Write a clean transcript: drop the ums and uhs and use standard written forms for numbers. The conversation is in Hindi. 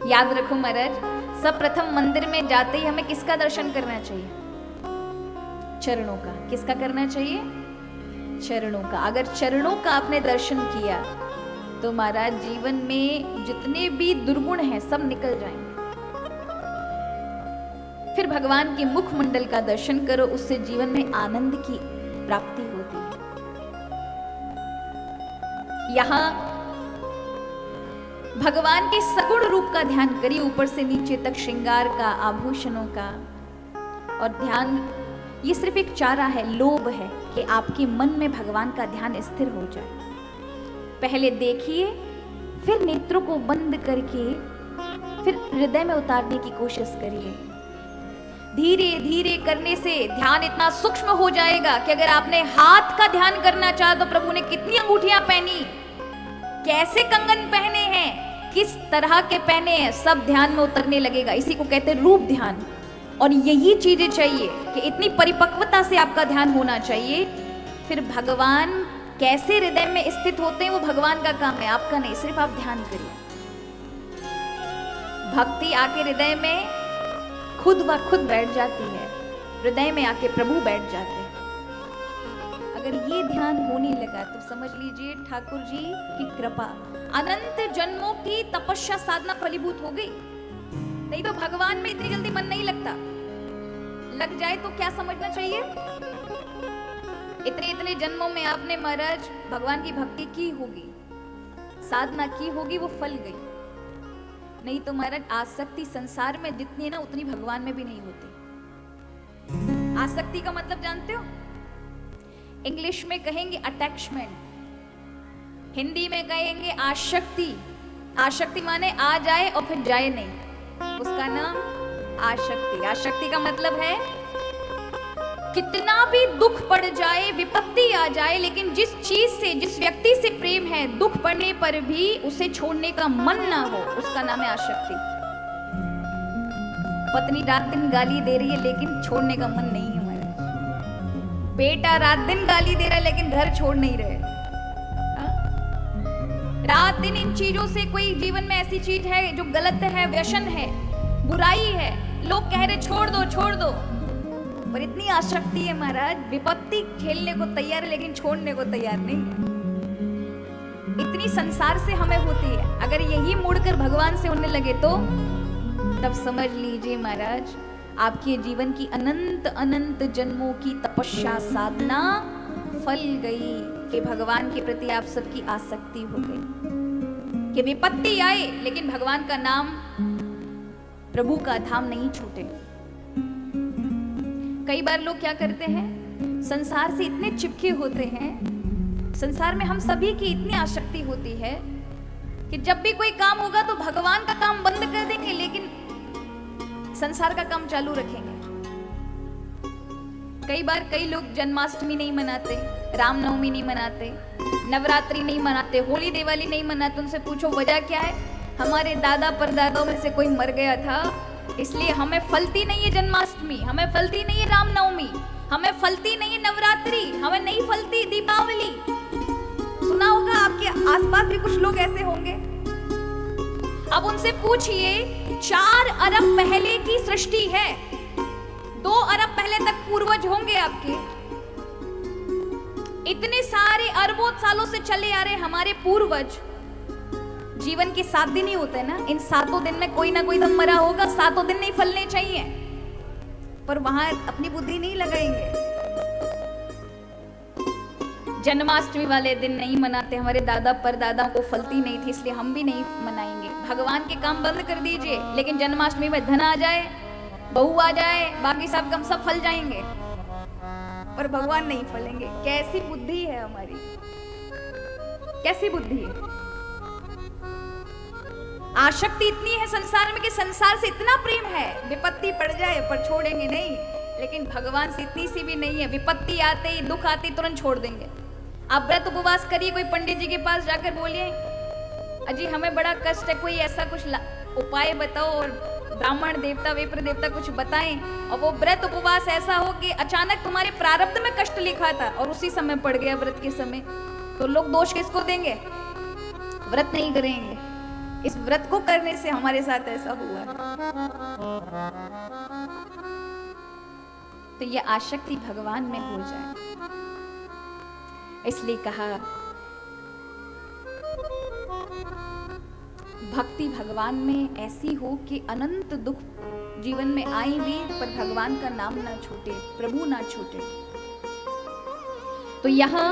याद रखो महाराज, सब प्रथम मंदिर में जाते ही हमें किसका दर्शन करना चाहिए? चरणों का। किसका करना चाहिए? चरणों का। अगर चरणों का आपने दर्शन किया तो महाराज जीवन में जितने भी दुर्गुण हैं सब निकल जाएंगे। फिर भगवान के मुखमंडल का दर्शन करो, उससे जीवन में आनंद की प्राप्ति होती है। यहां भगवान के सगुण रूप का ध्यान करिए, ऊपर से नीचे तक श्रृंगार का, आभूषणों का। और ध्यान ये सिर्फ एक चारा है, लोभ है कि आपके मन में भगवान का ध्यान स्थिर हो जाए। पहले देखिए, फिर नेत्रों को बंद करके फिर हृदय में उतारने की कोशिश करिए। धीरे धीरे करने से ध्यान इतना सूक्ष्म हो जाएगा कि अगर आपने हाथ का ध्यान करना चाहा तो प्रभु ने कितनी अंगूठियां पहनी, कैसे कंगन पहने हैं, किस तरह के पहने हैं, सब ध्यान में उतरने लगेगा। इसी को कहते हैं रूप ध्यान। और यही चीजें चाहिए कि इतनी परिपक्वता से आपका ध्यान होना चाहिए। फिर भगवान कैसे हृदय में स्थित होते हैं वो भगवान का काम है, आपका नहीं। सिर्फ आप ध्यान करिए, भक्ति आके हृदय में खुद व खुद बैठ जाती है। हृदय में आके प्रभु बैठ जाते हैं। अगर ये ध्यान होने लगा तो समझ लीजिए ठाकुर जी की कृपा, अनंत जन्मों की तपस्या साधना फलीभूत हो गई। नहीं तो भगवान में इतनी जल्दी मन नहीं लगता। लग जाए तो क्या समझना चाहिए? इतने इतने जन्मों में आपने महाराज भगवान की भक्ति की होगी, साधना की होगी, वो फल गई। नहीं तो महाराज आसक्ति संसार में जितनी है ना उतनी भगवान में भी नहीं होती। आसक्ति का मतलब जानते हो? इंग्लिश में कहेंगे अटैचमेंट, हिंदी में कहेंगे आसक्ति। आसक्ति माने आ जाए और फिर जाए नहीं, उसका नाम आसक्ति। आसक्ति का मतलब है कितना भी दुख पड़ जाए, विपत्ति आ जाए, लेकिन जिस चीज से, जिस व्यक्ति से प्रेम है, दुख पड़ने पर भी उसे छोड़ने का मन ना हो, उसका नाम है आसक्ति। पत्नी रात दिन गाली दे रही है लेकिन छोड़ने का मन नहीं है हमारे। बेटा रात दिन गाली दे रहा है लेकिन घर छोड़ नहीं रहे। रात दिन इन चीजों से, कोई जीवन में ऐसी चीज है जो गलत है, व्यसन है, बुराई है, लोग कह रहे छोड़ दो छोड़ दो, पर इतनी आसक्ति है महाराज, विपत्ति खेलने को तैयार है लेकिन छोड़ने को तैयार नहीं है। इतनी संसार से हमें होती है। अगर यही मुड़कर भगवान से होने लगे तो तब समझ लीजिए महाराज आपके जीवन की अनंत अनंत जन्मों की तपस्या साधना फल गई कि भगवान के प्रति आप सबकी आसक्ति हो गई कि विपत्ति आए लेकिन भगवान का नाम, प्रभु का धाम नहीं छूटे। कई बार लोग क्या करते हैं, संसार से इतने चिपके होते हैं, संसार में हम सभी की इतनी आसक्ति होती है कि जब भी कोई काम होगा तो भगवान का काम बंद कर देंगे लेकिन संसार का काम चालू रखेंगे। कई बार कई लोग जन्माष्टमी नहीं मनाते, रामनवमी नहीं मनाते, नवरात्रि नहीं मनाते, होली दिवाली नहीं मनाते। उनसे पूछो वजह क्या है? हमारे दादा परदादाओं में से कोई मर गया था, इसलिए हमें फलती नहीं है जन्माष्टमी, हमें फलती नहीं है रामनवमी, हमें फलती नहीं है नवरात्रि, हमें नहीं फलती दीपावली। सुना होगा, आपके आसपास भी कुछ लोग ऐसे होंगे। अब उनसे पूछिए, 4 अरब पहले की सृष्टि है, 2 अरब पहले तक पूर्वज होंगे आपके। इतने सारे अरबों सालों से चले आ रहे हमारे पूर्वज। जीवन के 7 दिन ही होते हैं ना, इन 7 दिन में कोई ना कोई तो मरा होगा। 7 दिन नहीं फलने चाहिए, पर वहां अपनी बुद्धि नहीं लगाएंगे। जन्माष्टमी वाले दिन नहीं मनाते, हमारे दादा परदादा को फलती नहीं थी इसलिए हम भी नहीं मनाएंगे। भगवान के काम बंद कर दीजिए, लेकिन जन्माष्टमी में धन आ जाए, बहू आ जाए, बाकी सब काम सब फल जाएंगे, पर भगवान नहीं फलेंगे। कैसी बुद्धि है हमारी, कैसी बुद्धि है। आसक्ति इतनी है संसार में कि संसार से इतना प्रेम है, विपत्ति पड़ जाए पर छोड़ेंगे नहीं, लेकिन भगवान से इतनी सी भी नहीं है। विपत्ति आते ही, दुख आते ही तुरंत छोड़ देंगे। आप व्रत उपवास करिए, कोई पंडित जी के पास जाकर बोलिए अजी हमें बड़ा कष्ट है, कोई ऐसा कुछ उपाय बताओ, और ब्राह्मण देवता विप्र देवता कुछ बताएं, और वो व्रत उपवास ऐसा हो कि अचानक तुम्हारे प्रारब्ध में कष्ट लिखा था और उसी समय पड़ गया व्रत के समय, तो लोग दोष किसको देंगे? व्रत नहीं करेंगे। इस व्रत को करने से हमारे साथ ऐसा हुआ है। तो ये आसक्ति भगवान में हो जाए, इसलिए कहा भक्ति भगवान में ऐसी हो कि अनंत दुख जीवन में आए भी पर भगवान का नाम ना छूटे, प्रभु ना छूटे। तो यहाँ